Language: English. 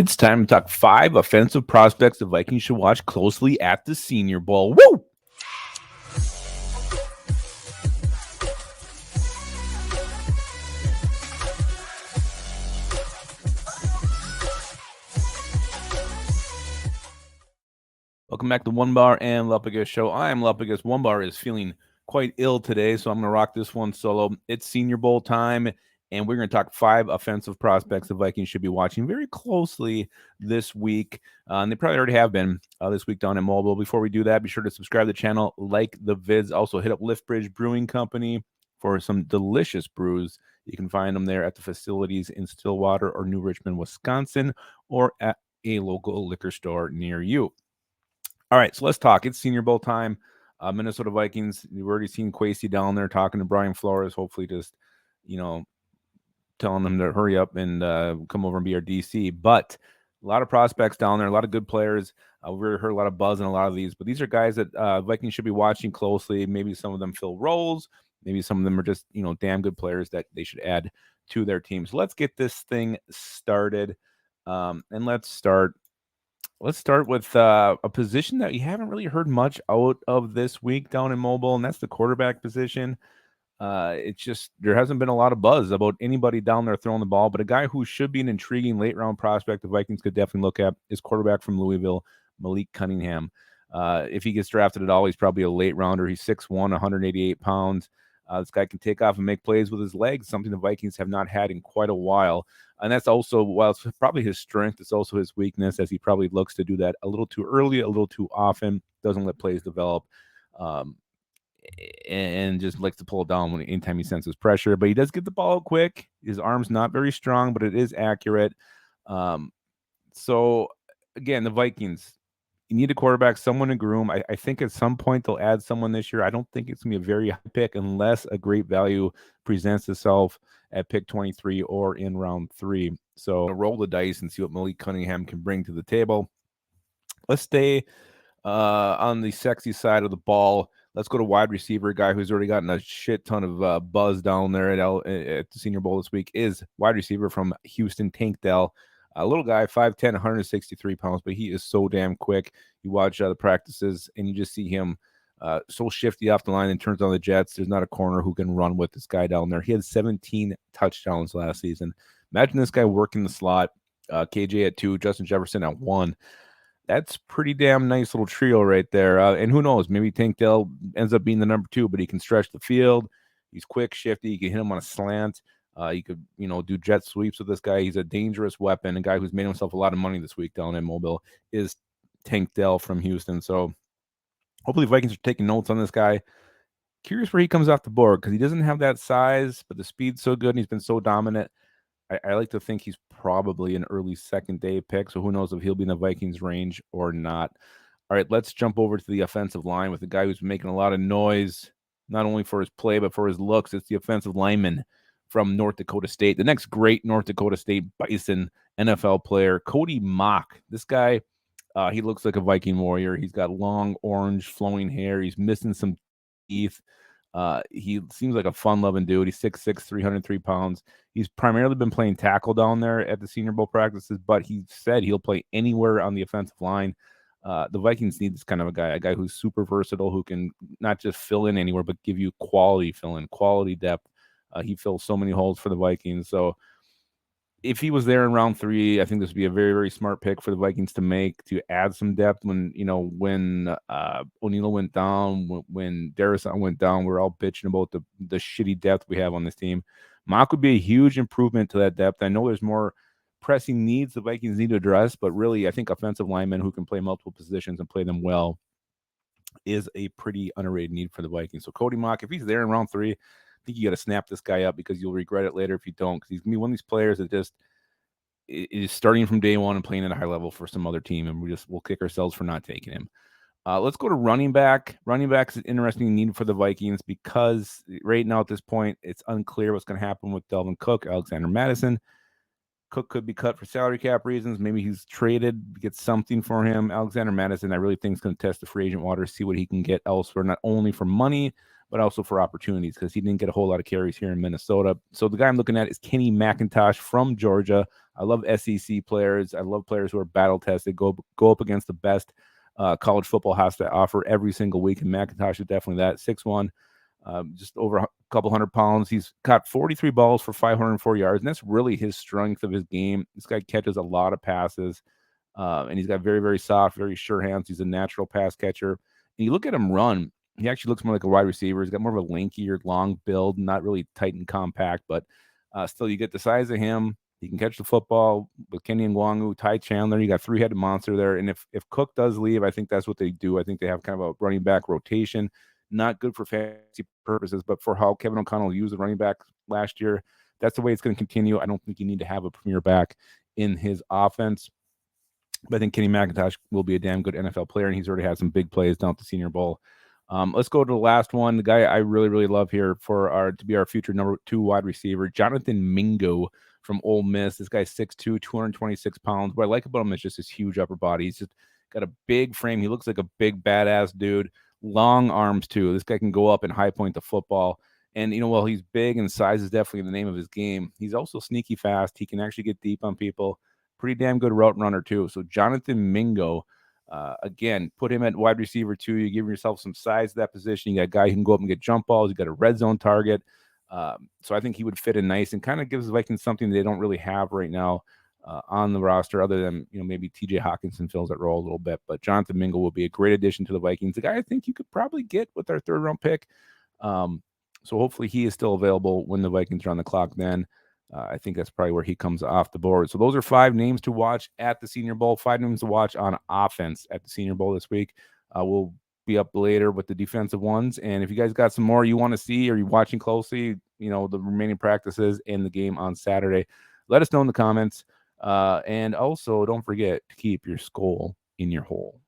It's time to talk 5 offensive prospects the Vikings should watch closely at the Senior Bowl. Woo! Welcome back to Onebar and Lupagus show. I am Lupagus. Onebar is feeling quite ill today, so I'm going to rock this one solo. It's Senior Bowl time, and we're going to talk 5 offensive prospects the Vikings should be watching very closely this week. And they probably already have been this week down in Mobile. Before we do that, be sure to subscribe to the channel, like the vids. Also, hit up Liftbridge Brewing Company for some delicious brews. You can find them there at the facilities in Stillwater or New Richmond, Wisconsin, or at a local liquor store near you. All right, so let's talk. It's Senior Bowl time. Minnesota Vikings, you've already seen Quasey down there talking to Brian Flores, hopefully just, telling them to hurry up and come over and be our DC. But a lot of prospects down there, a lot of good players. We've heard a lot of buzz in a lot of these, but these are guys that Vikings should be watching closely. Maybe some of them fill roles. Maybe some of them are just, damn good players that they should add to their team. So let's get this thing started. And let's start with a position that you haven't really heard much out of this week down in Mobile, and that's the quarterback position. It's just there hasn't been a lot of buzz about anybody down there throwing the ball, but a guy who should be an intriguing late-round prospect the Vikings could definitely look at is quarterback from Louisville, Malik Cunningham. If he gets drafted at all, he's probably a late rounder. He's 6'1", 188 pounds. This guy can take off and make plays with his legs, something the Vikings have not had in quite a while. And that's also, while it's probably his strength, it's also his weakness, as he probably looks to do that a little too early, a little too often, doesn't let plays develop, and just likes to pull it down anytime he senses pressure. But he does get the ball out quick. His arm's not very strong, but it is accurate. So, again, the Vikings, you need a quarterback, someone to groom. I think at some point they'll add someone this year. I don't think it's going to be a very high pick unless a great value presents itself at pick 23 or in round 3. So roll the dice and see what Malik Cunningham can bring to the table. Let's stay on the sexy side of the ball. Let's go to wide receiver. A guy who's already gotten a shit ton of buzz down there at the Senior Bowl this week is wide receiver from Houston, Tank Dell. A little guy, 5'10", 163 pounds, but he is so damn quick. You watch the practices, and you just see him so shifty off the line and turns on the jets. There's not a corner who can run with this guy down there. He had 17 touchdowns last season. Imagine this guy working the slot, KJ at 2, Justin Jefferson at 1. That's pretty damn nice little trio right there. And who knows, maybe Tank Dell ends up being the number 2, but he can stretch the field. He's quick, shifty. You can hit him on a slant. You could, do jet sweeps with this guy. He's a dangerous weapon. A guy who's made himself a lot of money this week down in Mobile is Tank Dell from Houston. So hopefully Vikings are taking notes on this guy. Curious where he comes off the board because he doesn't have that size, but the speed's so good and he's been so dominant. I like to think he's probably an early second-day pick, so who knows if he'll be in the Vikings range or not. All right, let's jump over to the offensive line with a guy who's making a lot of noise, not only for his play, but for his looks. It's the offensive lineman from North Dakota State, the next great North Dakota State Bison NFL player, Cody Mock. This guy, he looks like a Viking warrior. He's got long, orange, flowing hair. He's missing some teeth. He seems like a fun-loving dude. He's 6'6", 303 pounds. He's primarily been playing tackle down there at the Senior Bowl practices, but he said he'll play anywhere on the offensive line. The Vikings need this kind of a guy who's super versatile, who can not just fill in anywhere, but give you quality fill-in, quality depth. He fills so many holes for the Vikings. So if he was there in round 3, I think this would be a very, very smart pick for the Vikings to make to add some depth when O'Neal went down, when Darrison went down, we're all bitching about the shitty depth we have on this team. Mock would be a huge improvement to that depth. I know there's more pressing needs the Vikings need to address, but really I think offensive linemen who can play multiple positions and play them well is a pretty underrated need for the Vikings. So Cody Mock, if he's there in round 3, I think you got to snap this guy up because you'll regret it later if you don't, because he's going to be one of these players that just is starting from day one and playing at a high level for some other team, and we'll kick ourselves for not taking him. Let's go to running back. Running back is an interesting need for the Vikings because right now at this point, it's unclear what's going to happen with Dalvin Cook, Alexander Madison. Cook could be cut for salary cap reasons. Maybe he's traded, get something for him. Alexander Madison, I really think is going to test the free agent water, see what he can get elsewhere, not only for money, but also for opportunities because he didn't get a whole lot of carries here in Minnesota. So the guy I'm looking at is Kenny McIntosh from Georgia. I love SEC players. I love players who are battle tested, go up against the best college football has to offer every single week. And McIntosh is definitely that. 6'1", just over a couple 100 pounds. He's caught 43 balls for 504 yards, and that's really his strength of his game. This guy catches a lot of passes, and he's got very, very soft, very sure hands. He's a natural pass catcher. And you look at him run, he actually looks more like a wide receiver. He's got more of a lankier, long build, not really tight and compact, but still, you get the size of him. He can catch the football with Kenny Ngwangu, Ty Chandler. You got three-headed monster there. And if Cook does leave, I think that's what they do. I think they have kind of a running back rotation. Not good for fantasy purposes, but for how Kevin O'Connell used the running back last year, that's the way it's going to continue. I don't think you need to have a premier back in his offense. But I think Kenny McIntosh will be a damn good NFL player, and he's already had some big plays down at the Senior Bowl. Let's go to the last one. The guy I really, really love here to be our future number 2 wide receiver, Jonathan Mingo from Ole Miss. This guy's 6'2", 226 pounds. What I like about him is just his huge upper body. He's just got a big frame. He looks like a big badass dude. Long arms too. This guy can go up and high point the football. And while he's big and size is definitely the name of his game, he's also sneaky fast. He can actually get deep on people. Pretty damn good route runner too. So Jonathan Mingo. Again, put him at wide receiver 2. You give yourself some size to that position. You got a guy who can go up and get jump balls. You got a red zone target. So I think he would fit in nice and kind of gives the Vikings something they don't really have right now on the roster, other than maybe T.J. Hawkinson fills that role a little bit. But Jonathan Mingo will be a great addition to the Vikings. The guy I think you could probably get with our 3rd round pick. So hopefully he is still available when the Vikings are on the clock then. I think that's probably where he comes off the board. So those are 5 names to watch at the Senior Bowl, 5 names to watch on offense at the Senior Bowl this week. We'll be up later with the defensive ones. And if you guys got some more you want to see or you're watching closely, the remaining practices and the game on Saturday, let us know in the comments. And also, don't forget to keep your skull in your hole.